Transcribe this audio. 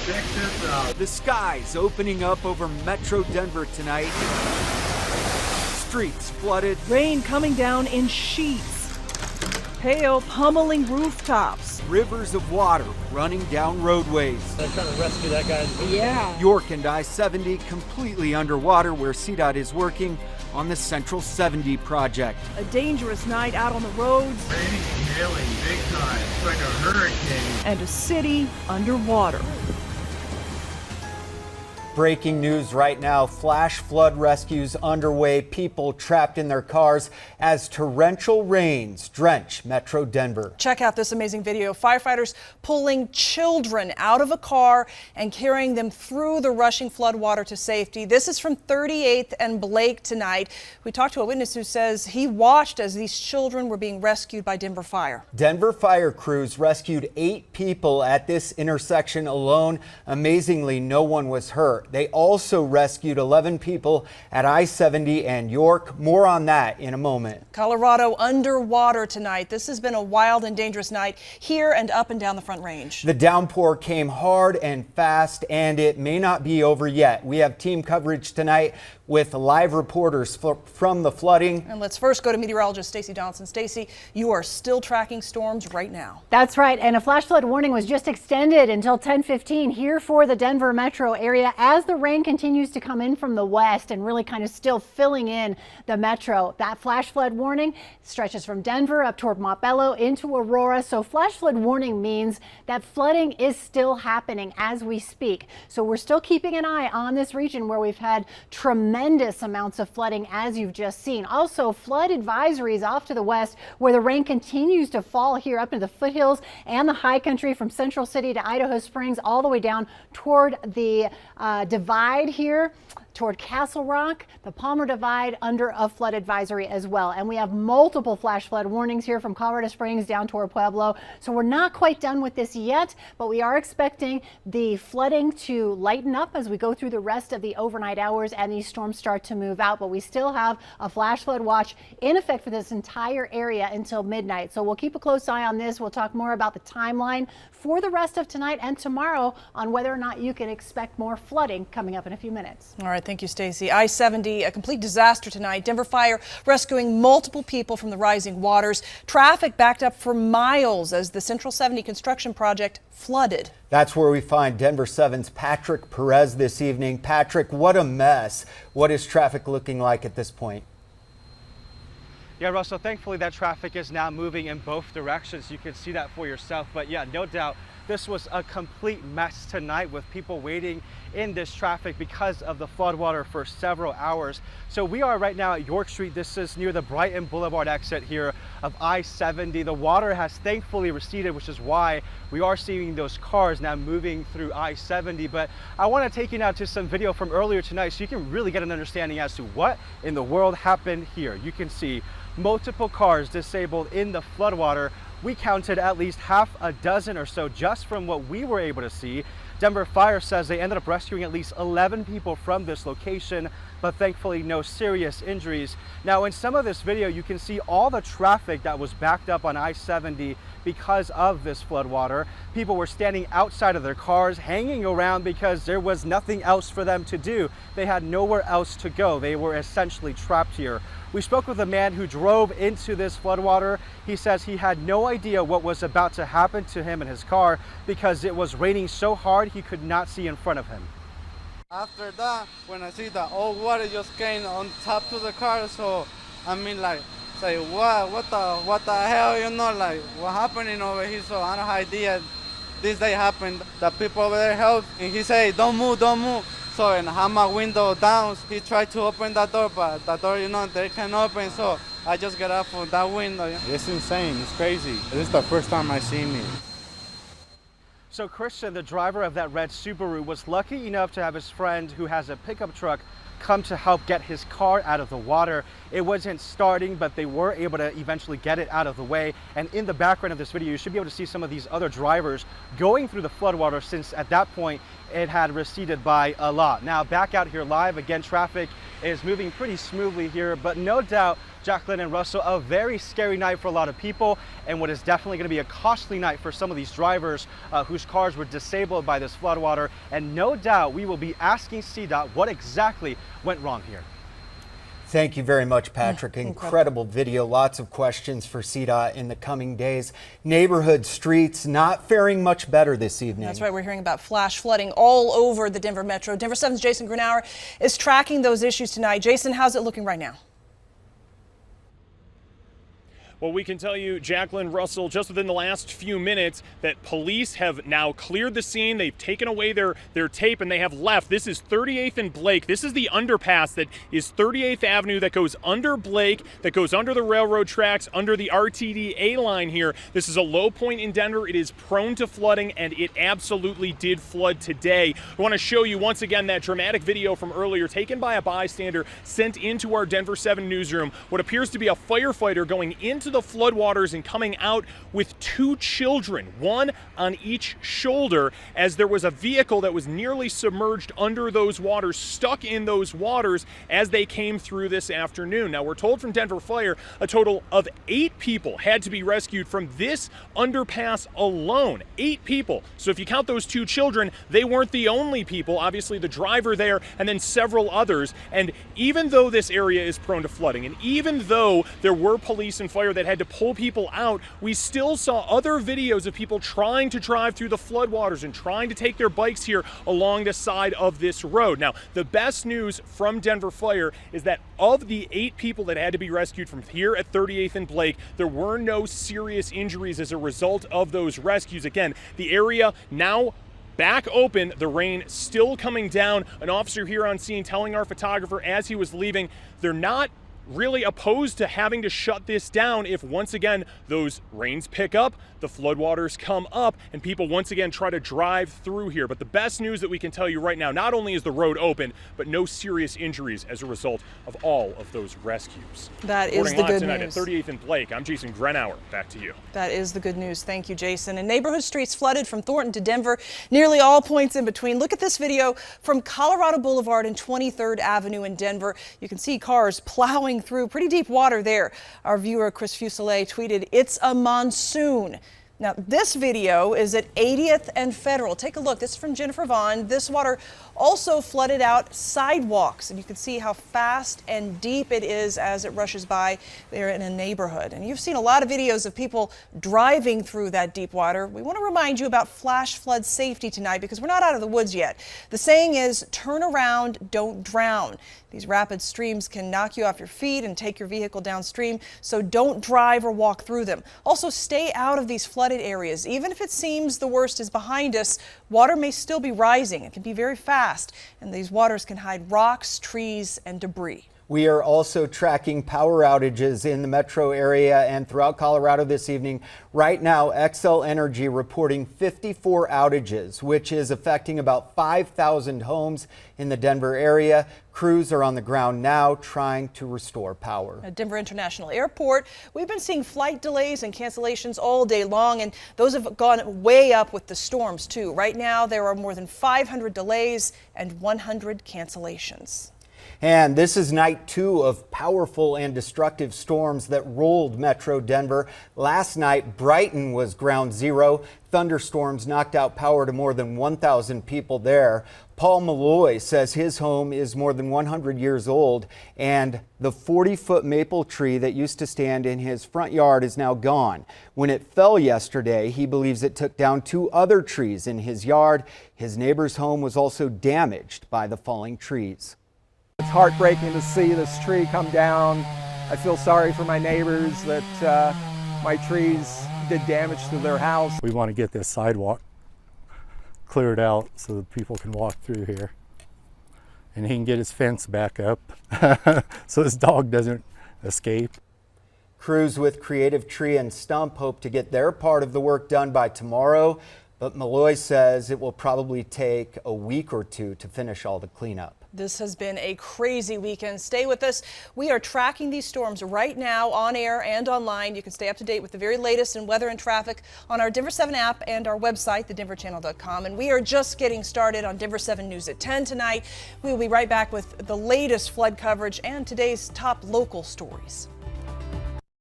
Check this out. The skies opening up over Metro Denver tonight. Streets flooded. Rain coming down in sheets. Hail pummeling rooftops. Rivers of water running down roadways. They're trying to rescue that guy. Yeah. York and I-70 completely underwater where CDOT is working on the Central 70 project. A dangerous night out on the roads. Raining and hailing big time. It's like a hurricane. And a city underwater. Breaking news right now, flash flood rescues underway, people trapped in their cars as torrential rains drench Metro Denver. Check out this amazing video. Firefighters pulling children out of a car and carrying them through the rushing floodwater to safety. This is from 38th and Blake tonight. We talked to a witness who says he watched as these children were being rescued by Denver Fire. Denver fire crews rescued 8 people at this intersection alone. Amazingly, no one was hurt. They also rescued 11 people at I-70 and York. More on that in a moment. Colorado underwater tonight. This has been a wild and dangerous night here and up and down the Front Range. The downpour came hard and fast, and it may not be over yet. We have team coverage tonight with live reporters from the flooding. And let's first go to meteorologist Stacey Donaldson. Stacey, you are still tracking storms right now. That's right, and a flash flood warning was just extended until 10:15 here for the Denver metro area as the rain continues to come in from the west and really kind of still filling in the metro. That flash flood warning stretches from Denver up toward Montbello into Aurora. So flash flood warning means that flooding is still happening as we speak. So we're still keeping an eye on this region where we've had tremendous amounts of flooding, as you've just seen. Also, flood advisories off to the west where the rain continues to fall here up into the foothills and the high country from Central City to Idaho Springs all the way down toward the divide here toward Castle Rock, the Palmer Divide under a flood advisory as well. And we have multiple flash flood warnings here from Colorado Springs down toward Pueblo. So we're not quite done with this yet, but we are expecting the flooding to lighten up as we go through the rest of the overnight hours and these storms start to move out. But we still have a flash flood watch in effect for this entire area until midnight. So we'll keep a close eye on this. We'll talk more about the timeline for the rest of tonight and tomorrow on whether or not you can expect more flooding coming up in a few minutes. All right, thank you, Stacey. I-70, a complete disaster tonight. Denver Fire rescuing multiple people from the rising waters. Traffic backed up for miles as the Central 70 construction project flooded. That's where we find Denver 7's Patrick Perez this evening. Patrick, what a mess. What is traffic looking like at this point? Yeah, Russell, thankfully that traffic is now moving in both directions. You can see that for yourself. But yeah, no doubt this was a complete mess tonight with people waiting in this traffic because of the floodwater for several hours. So we are right now at York Street. This is near the Brighton Boulevard exit here of I-70. The water has thankfully receded, which is why we are seeing those cars now moving through I-70. But I want to take you now to some video from earlier tonight so you can really get an understanding as to what in the world happened here. You can see multiple cars disabled in the floodwater. We counted at least half a dozen or so just from what we were able to see. Denver Fire says they ended up rescuing at least 11 people from this location, but thankfully no serious injuries. Now in some of this video, you can see all the traffic that was backed up on I-70 because of this floodwater. People were standing outside of their cars, hanging around because there was nothing else for them to do. They had nowhere else to go. They were essentially trapped here. We spoke with a man who drove into this floodwater. He says he had no idea what was about to happen to him in his car because it was raining so hard he could not see in front of him. After that, when I see that all water just came on top to the car, so I mean like, say what the hell, you know, like what happening over here? So I don't have idea this day happened. The people over there helped, and he said, don't move, don't move. So and I had my window down. He tried to open that door, but the door, you know, they can't open. So I just got out from that window. It's insane. It's crazy. This is the first time I seen it. So Christian, the driver of that red Subaru, was lucky enough to have his friend who has a pickup truck come to help get his car out of the water. It wasn't starting, but they were able to eventually get it out of the way. And in the background of this video, you should be able to see some of these other drivers going through the floodwater since at that point it had receded by a lot. Now back out here live, again, traffic is moving pretty smoothly here, but no doubt, Jacqueline and Russell, a very scary night for a lot of people, and what is definitely going to be a costly night for some of these drivers whose cars were disabled by this floodwater. And no doubt we will be asking CDOT what exactly went wrong here. Thank you very much, Patrick. Incredible video. Lots of questions for CDOT in the coming days. Neighborhood streets not faring much better this evening. That's right. We're hearing about flash flooding all over the Denver Metro. Denver 7's Jason Grunauer is tracking those issues tonight. Jason, how's it looking right now? Well, we can tell you, Jacqueline, Russell, just within the last few minutes that police have now cleared the scene. They've taken away their tape and they have left. This is 38th and Blake. This is the underpass that is 38th Avenue that goes under Blake, that goes under the railroad tracks, under the RTDA line here. This is a low point in Denver. It is prone to flooding, and it absolutely did flood today. I want to show you once again that dramatic video from earlier taken by a bystander sent into our Denver 7 newsroom. What appears to be a firefighter going into the floodwaters and coming out with two children, one on each shoulder, as there was a vehicle that was nearly submerged under those waters, stuck in those waters as they came through this afternoon. Now, we're told from Denver Fire a total of 8 people had to be rescued from this underpass alone. 8 people. So if you count those 2 children, they weren't the only people. Obviously, the driver there and then several others. And even though this area is prone to flooding, and even though there were police and fire that had to pull people out, we still saw other videos of people trying to drive through the floodwaters and trying to take their bikes here along the side of this road. Now, the best news from Denver Fire is that of the 8 people that had to be rescued from here at 38th and Blake, there were no serious injuries as a result of those rescues. Again, the area now back open, the rain still coming down. An officer here on scene telling our photographer as he was leaving, they're not really opposed to having to shut this down if once again those rains pick up, the floodwaters come up, and people once again try to drive through here. But the best news that we can tell you right now, not only is the road open, but no serious injuries as a result of all of those rescues. That is the good tonight news. At 38th and Blake, I'm Jason Grunauer. Back to you. That is the good news. Thank you, Jason. And neighborhood streets flooded from Thornton to Denver, nearly all points in between. Look at this video from Colorado Boulevard and 23rd Avenue in Denver. You can see cars plowing through pretty deep water there. Our viewer Chris Fuselier tweeted, "It's a monsoon." Now, this video is at 80th and Federal. Take a look. This is from Jennifer Vaughn. This water also flooded out sidewalks, and you can see how fast and deep it is as it rushes by there in a neighborhood. And you've seen a lot of videos of people driving through that deep water. We want to remind you about flash flood safety tonight because we're not out of the woods yet. The saying is, turn around, don't drown. These rapid streams can knock you off your feet and take your vehicle downstream, so don't drive or walk through them. Also, stay out of these flooded areas. Even if it seems the worst is behind us, water may still be rising. It can be very fast, and these waters can hide rocks, trees, and debris. We are also tracking power outages in the metro area and throughout Colorado this evening. Right now, Xcel Energy reporting 54 outages, which is affecting about 5,000 homes in the Denver area. Crews are on the ground now trying to restore power. At Denver International Airport, we've been seeing flight delays and cancellations all day long, and those have gone way up with the storms too. Right now, there are more than 500 delays and 100 cancellations. And this is night 2 of powerful and destructive storms that rolled Metro Denver. Last night, Brighton was ground zero. Thunderstorms knocked out power to more than 1,000 people there. Paul Malloy says his home is more than 100 years old, and the 40-foot maple tree that used to stand in his front yard is now gone. When it fell yesterday, he believes it took down 2 other trees in his yard. His neighbor's home was also damaged by the falling trees. It's heartbreaking to see this tree come down. I feel sorry for my neighbors that my trees did damage to their house. We want to get this sidewalk cleared out so that people can walk through here. And he can get his fence back up so his dog doesn't escape. Crews with Creative Tree and Stump hope to get their part of the work done by tomorrow, but Malloy says it will probably take a week or 2 to finish all the cleanup. This has been a crazy weekend. Stay with us. We are tracking these storms right now on air and online. You can stay up to date with the very latest in weather and traffic on our Denver 7 app and our website, thedenverchannel.com. And we are just getting started on Denver 7 News at 10 tonight. We will be right back with the latest flood coverage and today's top local stories.